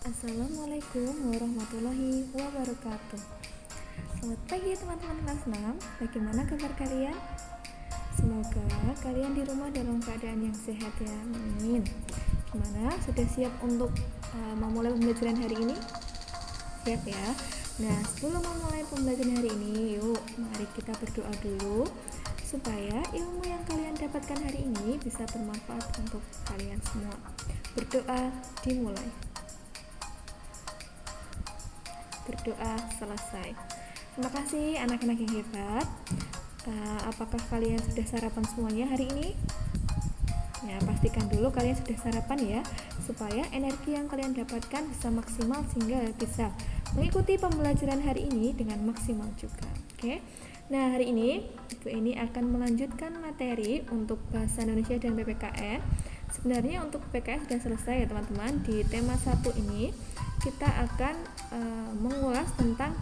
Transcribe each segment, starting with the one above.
Assalamualaikum warahmatullahi wabarakatuh. Selamat pagi teman-teman kelas 6. Bagaimana kabar kalian? Semoga kalian di rumah dalam keadaan yang sehat ya. Amin. Gimana? Sudah siap untuk memulai pembelajaran hari ini? Siap ya. Nah, sebelum memulai pembelajaran hari ini, yuk mari kita berdoa dulu supaya ilmu yang kalian dapatkan hari ini bisa bermanfaat untuk kalian semua. Berdoa dimulai. Berdoa selesai. Terima kasih anak-anak yang hebat. Apakah kalian sudah sarapan semuanya hari ini? Ya, pastikan dulu kalian sudah sarapan ya, supaya energi yang kalian dapatkan bisa maksimal sehingga bisa mengikuti pembelajaran hari ini dengan maksimal juga. Oke. Nah, hari ini Ibu Eni akan melanjutkan materi untuk bahasa Indonesia dan PPKN. Sebenarnya untuk PPKN sudah selesai ya teman-teman. Di tema 1 ini kita akan mengulas tentang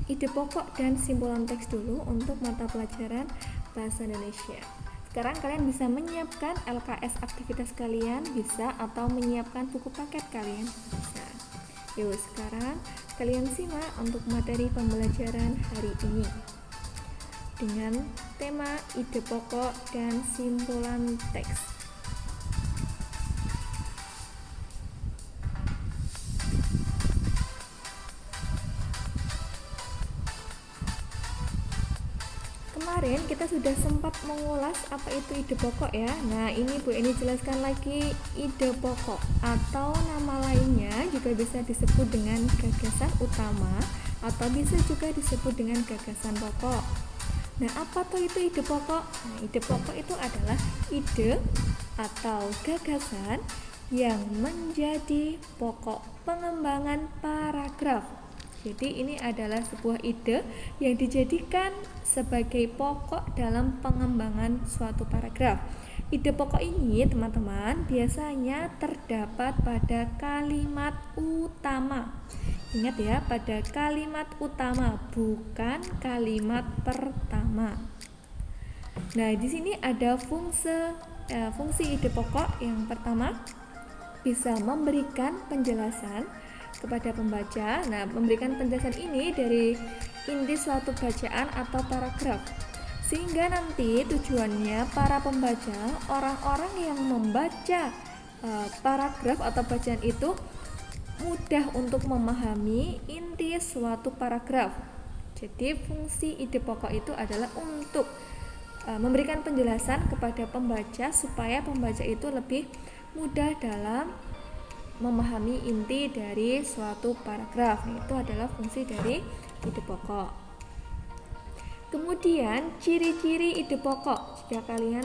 ide pokok dan simpulan teks dulu untuk mata pelajaran bahasa Indonesia. Sekarang kalian bisa menyiapkan LKS aktivitas kalian, bisa, atau menyiapkan buku paket kalian, bisa. Yuk, sekarang kalian simak untuk materi pembelajaran hari ini dengan tema ide pokok dan simpulan teks. Kemarin kita sudah sempat mengulas apa itu ide pokok ya. Nah, ini Bu Eni jelaskan lagi ide pokok atau nama lainnya juga bisa disebut dengan gagasan utama atau bisa juga disebut dengan gagasan pokok. Nah, apa tuh itu ide pokok? Nah, ide pokok itu adalah ide atau gagasan yang menjadi pokok pengembangan paragraf. Jadi ini adalah sebuah ide yang dijadikan sebagai pokok dalam pengembangan suatu paragraf. Ide pokok ini teman-teman biasanya terdapat pada kalimat utama. Ingat ya, pada kalimat utama, bukan kalimat pertama. Nah, di sini ada fungsi ide pokok. Yang pertama, bisa memberikan penjelasan kepada pembaca. Nah, memberikan penjelasan ini dari inti suatu bacaan atau paragraf, sehingga nanti tujuannya para pembaca, orang-orang yang membaca paragraf atau bacaan itu mudah untuk memahami inti suatu paragraf. Jadi fungsi ide pokok itu adalah untuk memberikan penjelasan kepada pembaca supaya pembaca itu lebih mudah dalam memahami inti dari suatu paragraf. Itu adalah fungsi dari ide pokok. Kemudian ciri-ciri ide pokok. Jika kalian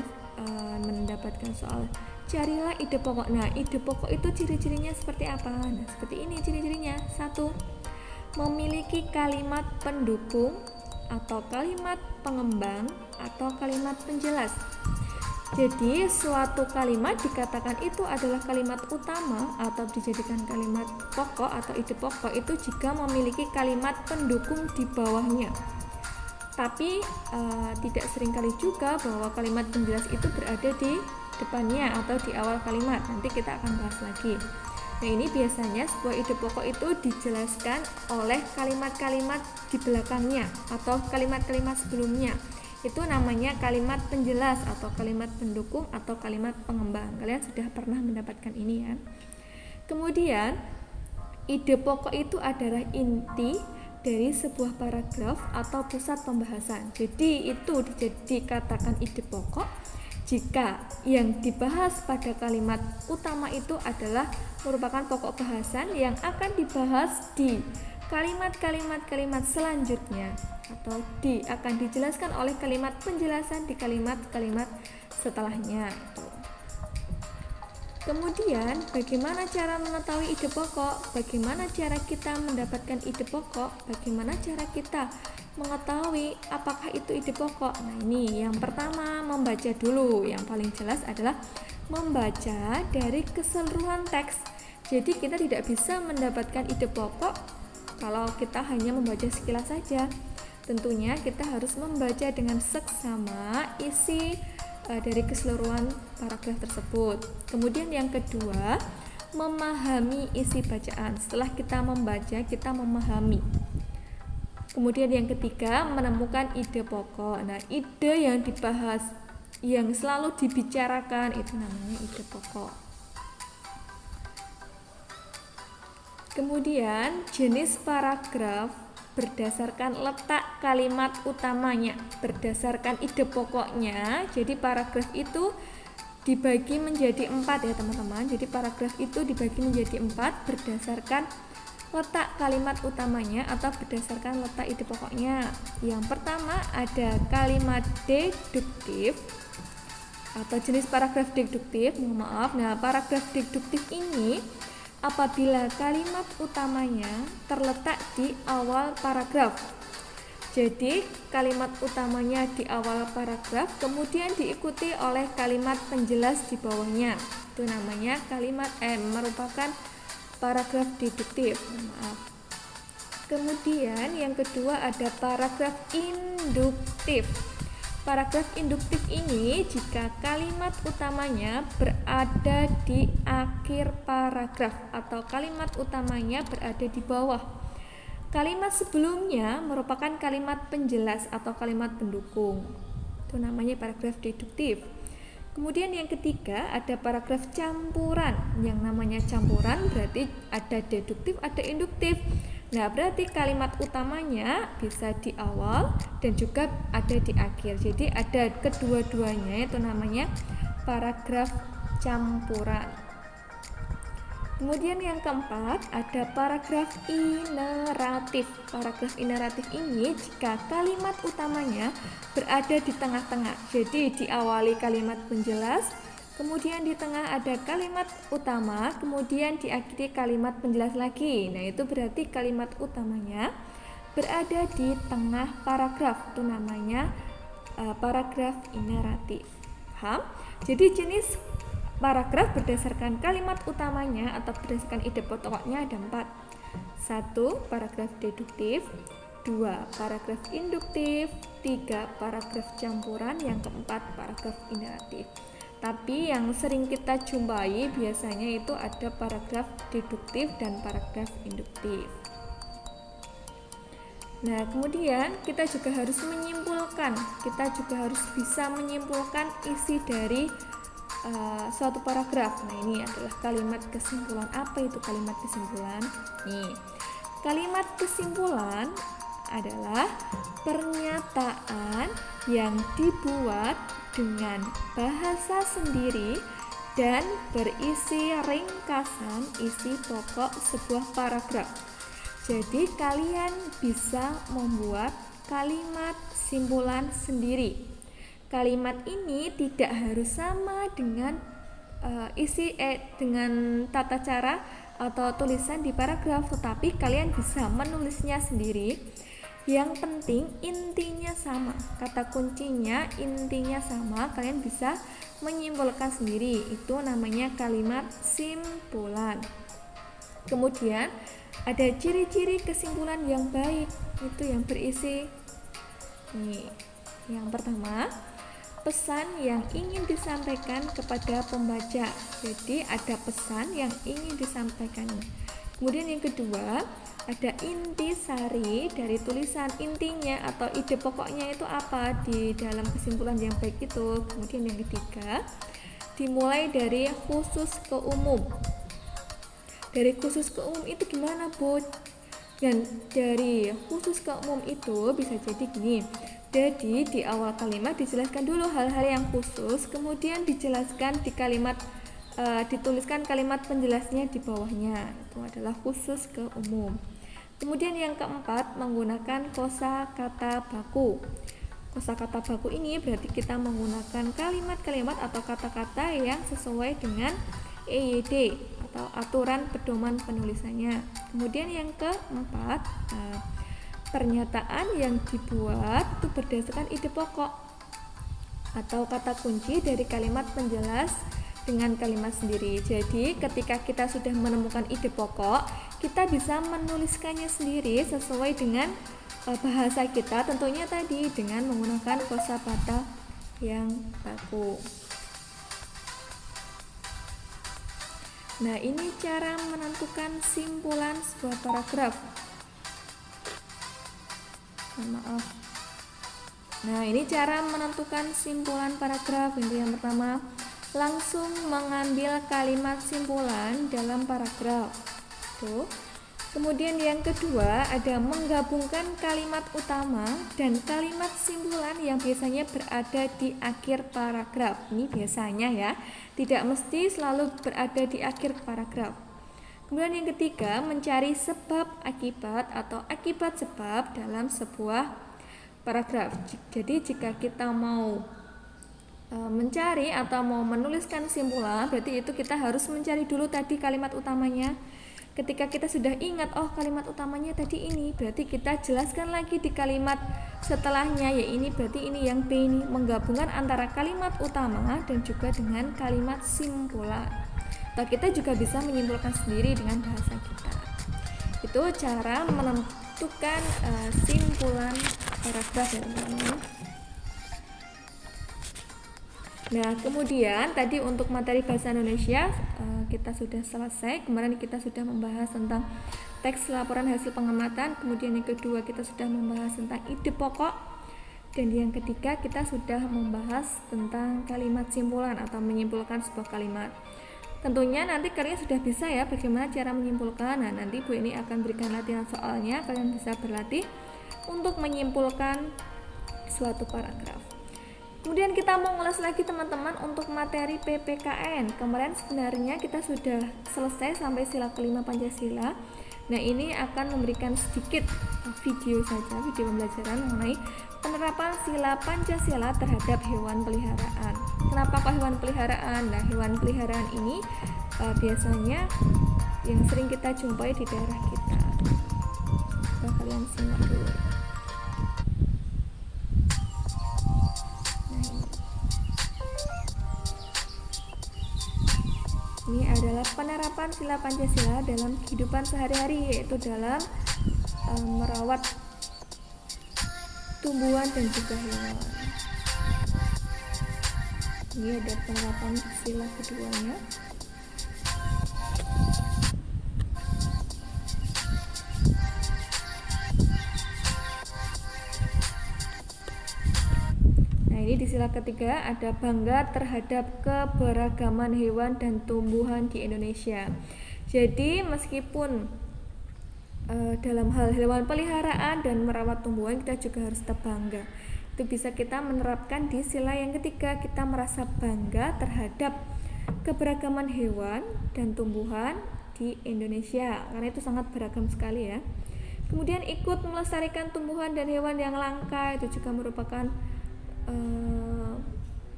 mendapatkan soal carilah ide pokok. Nah, ide pokok itu ciri-cirinya seperti apa? Nah, seperti ini ciri-cirinya. 1. Memiliki kalimat pendukung atau kalimat pengembang atau kalimat penjelas. Jadi suatu kalimat dikatakan itu adalah kalimat utama atau dijadikan kalimat pokok atau ide pokok itu jika memiliki kalimat pendukung di bawahnya. Tapi tidak seringkali juga bahwa kalimat penjelas itu berada di depannya atau di awal kalimat. Nanti kita akan bahas lagi. Nah, ini biasanya sebuah ide pokok itu dijelaskan oleh kalimat-kalimat di belakangnya atau kalimat-kalimat sebelumnya. Itu namanya kalimat penjelas atau kalimat pendukung atau kalimat pengembang. Kalian sudah pernah mendapatkan ini ya. Kemudian ide pokok itu adalah inti dari sebuah paragraf atau pusat pembahasan. Jadi itu dikatakan ide pokok jika yang dibahas pada kalimat utama itu adalah merupakan pokok bahasan yang akan dibahas di kalimat-kalimat selanjutnya atau akan dijelaskan oleh kalimat penjelasan di kalimat-kalimat setelahnya. Kemudian bagaimana cara mengetahui ide pokok? Bagaimana cara kita mendapatkan ide pokok? Bagaimana cara kita mengetahui apakah itu ide pokok? Nah, ini yang pertama, membaca dulu. Yang paling jelas adalah membaca dari keseluruhan teks. Jadi kita tidak bisa mendapatkan ide pokok kalau kita hanya membaca sekilas saja. Tentunya kita harus membaca dengan seksama isi dari keseluruhan paragraf tersebut. Kemudian yang kedua, memahami isi bacaan. Setelah kita membaca, kita memahami. Kemudian yang ketiga, menemukan ide pokok. Nah, ide yang dibahas, yang selalu dibicarakan itu namanya ide pokok. Kemudian jenis paragraf berdasarkan letak kalimat utamanya, berdasarkan ide pokoknya. Jadi paragraf itu dibagi menjadi 4 ya teman-teman. Jadi paragraf itu dibagi menjadi 4 berdasarkan letak kalimat utamanya atau berdasarkan letak ide pokoknya. Yang pertama ada kalimat deduktif atau jenis paragraf deduktif. Nah, paragraf deduktif ini apabila kalimat utamanya terletak di awal paragraf. Jadi kalimat utamanya di awal paragraf, kemudian diikuti oleh kalimat penjelas di bawahnya. Itu namanya merupakan paragraf deduktif. Kemudian yang kedua ada paragraf induktif. Paragraf induktif ini jika kalimat utamanya berada di akhir paragraf atau kalimat utamanya berada di bawah. Kalimat sebelumnya merupakan kalimat penjelas atau kalimat pendukung. Itu namanya paragraf deduktif. Kemudian yang ketiga ada paragraf campuran. Yang namanya campuran berarti ada deduktif, ada induktif. Nah, berarti kalimat utamanya bisa di awal dan juga ada di akhir. Jadi ada kedua-duanya, itu namanya paragraf campuran. Kemudian yang keempat ada paragraf ineratif. Paragraf ineratif ini jika kalimat utamanya berada di tengah-tengah. Jadi diawali kalimat penjelas, kemudian di tengah ada kalimat utama, kemudian diakhiri kalimat penjelas lagi. Nah, itu berarti kalimat utamanya berada di tengah paragraf. Itu namanya paragraf ineratif. Paham? Jadi jenis paragraf berdasarkan kalimat utamanya atau berdasarkan ide pokoknya ada 4. 1. Paragraf deduktif, 2. Paragraf induktif, 3. Paragraf campuran, yang keempat paragraf ineratif. Tapi yang sering kita jumpai biasanya itu ada paragraf deduktif dan paragraf induktif. Nah, kemudian kita juga harus menyimpulkan, kita juga harus bisa menyimpulkan isi dari suatu paragraf. Nah, ini adalah kalimat kesimpulan. Apa itu kalimat kesimpulan? Nih, kalimat kesimpulan adalah pernyataan yang dibuat dengan bahasa sendiri dan berisi ringkasan isi pokok sebuah paragraf. Jadi kalian bisa membuat kalimat simpulan sendiri. Kalimat ini tidak harus sama dengan dengan tata cara atau tulisan di paragraf, tetapi kalian bisa menulisnya sendiri. Yang penting intinya sama, kata kuncinya intinya sama, kalian bisa menyimpulkan sendiri. Itu namanya kalimat simpulan. Kemudian ada ciri-ciri kesimpulan yang baik, itu yang berisi nih. Yang pertama, pesan yang ingin disampaikan kepada pembaca. Jadi ada pesan yang ingin disampaikan. Kemudian yang kedua, ada inti sari dari tulisan, intinya atau ide pokoknya itu apa di dalam kesimpulan yang baik itu. Kemudian yang ketiga, dimulai dari khusus ke umum. Dari khusus ke umum itu gimana, Bu? Dan dari khusus ke umum itu bisa jadi gini. Jadi di awal kalimat dijelaskan dulu hal-hal yang khusus, kemudian dijelaskan di kalimat dituliskan kalimat penjelasnya di bawahnya. Itu adalah khusus ke umum. Kemudian yang keempat, menggunakan kosakata baku. Kosakata baku ini berarti kita menggunakan kalimat-kalimat atau kata-kata yang sesuai dengan EYD atau aturan pedoman penulisannya. Kemudian yang keempat, pernyataan yang dibuat itu berdasarkan ide pokok atau kata kunci dari kalimat penjelas dengan kalimat sendiri. Jadi ketika kita sudah menemukan ide pokok, kita bisa menuliskannya sendiri sesuai dengan bahasa kita, tentunya tadi dengan menggunakan kosakata yang baku. Nah, ini cara menentukan simpulan sebuah paragraf. Maaf. Nah, ini cara menentukan simpulan paragraf. Yang pertama, langsung mengambil kalimat simpulan dalam paragraf. Tuh. Kemudian yang kedua ada menggabungkan kalimat utama dan kalimat simpulan yang biasanya berada di akhir paragraf. Ini biasanya ya, tidak mesti selalu berada di akhir paragraf. Kemudian yang ketiga, mencari sebab akibat atau akibat sebab dalam sebuah paragraf. Jadi jika kita mau mencari atau mau menuliskan simpulan, berarti itu kita harus mencari dulu tadi kalimat utamanya. Ketika kita sudah ingat, oh kalimat utamanya tadi ini, berarti kita jelaskan lagi di kalimat setelahnya, ya ini berarti ini yang B ini, menggabungkan antara kalimat utama dan juga dengan kalimat simpulan. Atau kita juga bisa menyimpulkan sendiri dengan bahasa kita. Itu cara menentukan simpulan paragraf ya teman-teman. Nah, kemudian tadi untuk materi bahasa Indonesia kita sudah selesai. Kemarin kita sudah membahas tentang teks laporan hasil pengamatan. Kemudian yang kedua kita sudah membahas tentang ide pokok. Dan yang ketiga kita sudah membahas tentang kalimat simpulan atau menyimpulkan sebuah kalimat. Tentunya nanti kalian sudah bisa ya bagaimana cara menyimpulkan. Nah, nanti Bu ini akan berikan latihan soalnya. Kalian bisa berlatih untuk menyimpulkan suatu paragraf. Kemudian kita mau ngulas lagi teman-teman untuk materi PPKN. Kemarin sebenarnya kita sudah selesai sampai sila kelima Pancasila. Nah, ini akan memberikan sedikit video saja, video pembelajaran mengenai penerapan sila Pancasila terhadap hewan peliharaan. Kenapa kok hewan peliharaan? Nah, hewan peliharaan ini biasanya yang sering kita jumpai di daerah kita. Coba kalian simak dulu. Ini adalah penerapan sila Pancasila dalam kehidupan sehari-hari, yaitu dalam merawat tumbuhan dan juga hewan. Ini ada penerapan sila keduanya. Di sila ketiga ada bangga terhadap keberagaman hewan dan tumbuhan di Indonesia. Jadi meskipun dalam hal hewan peliharaan dan merawat tumbuhan kita juga harus tetap bangga. Itu bisa kita menerapkan di sila yang ketiga, kita merasa bangga terhadap keberagaman hewan dan tumbuhan di Indonesia karena itu sangat beragam sekali ya. Kemudian ikut melestarikan tumbuhan dan hewan yang langka, itu juga merupakan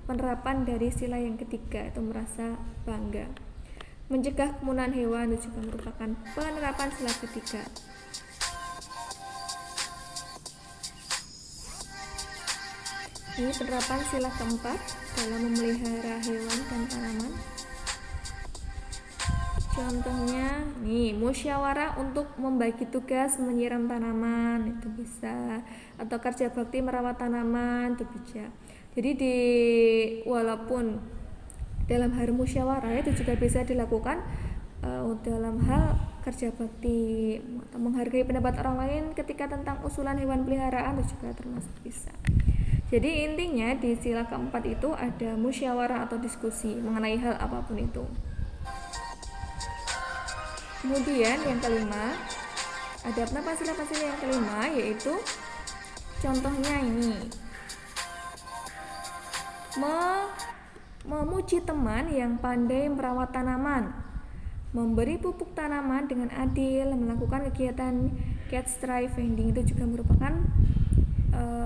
penerapan dari sila yang ketiga, itu merasa bangga. Mencegah kepunahan hewan itu juga merupakan penerapan sila ketiga. Ini penerapan sila keempat dalam memelihara hewan dan tanaman. Contohnya nih, musyawarah untuk membagi tugas menyiram tanaman, itu bisa, atau kerja bakti merawat tanaman, itu bisa. Jadi walaupun dalam hal musyawarah itu juga bisa dilakukan dalam hal kerja bakti atau menghargai pendapat orang lain ketika tentang usulan hewan peliharaan, itu juga termasuk bisa. Jadi intinya di sila keempat itu ada musyawarah atau diskusi mengenai hal apapun itu. Kemudian yang kelima, ada penerapan sila Pancasila yang kelima, yaitu contohnya ini, memuji teman yang pandai merawat tanaman, memberi pupuk tanaman dengan adil, melakukan kegiatan catch try vending, itu juga merupakan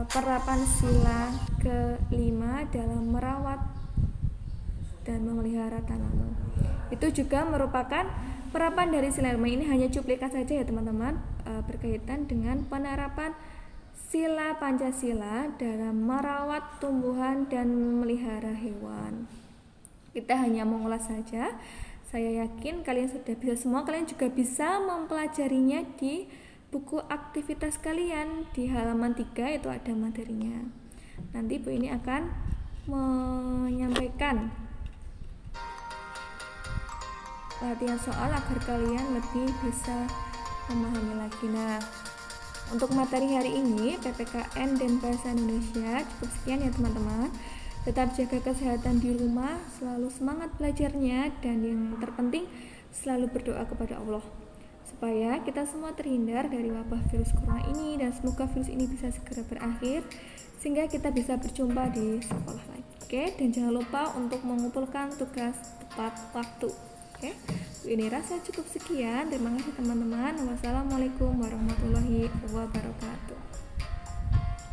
penerapan sila kelima dalam merawat dan memelihara tanaman. Itu juga merupakan penerapan dari sila kelima. Ini hanya cuplikan saja ya teman-teman, berkaitan dengan penerapan sila Pancasila dalam merawat tumbuhan dan memelihara hewan. Kita hanya mengulas saja. Saya yakin kalian sudah bisa semua. Kalian juga bisa mempelajarinya di buku aktivitas kalian di halaman 3, itu ada materinya. Nanti Bu ini akan menyampaikan latihan soal agar kalian lebih bisa memahami lagi. Nah, untuk materi hari ini PPKN dan Bahasa Indonesia cukup sekian ya teman-teman. Tetap jaga kesehatan di rumah, selalu semangat belajarnya, dan yang terpenting selalu berdoa kepada Allah supaya kita semua terhindar dari wabah virus corona ini, dan semoga virus ini bisa segera berakhir sehingga kita bisa berjumpa di sekolah lagi. Oke, dan jangan lupa untuk mengumpulkan tugas tepat waktu. Oke, ini rasa cukup sekian. Terima kasih teman-teman. Wassalamualaikum warahmatullahi wabarakatuh.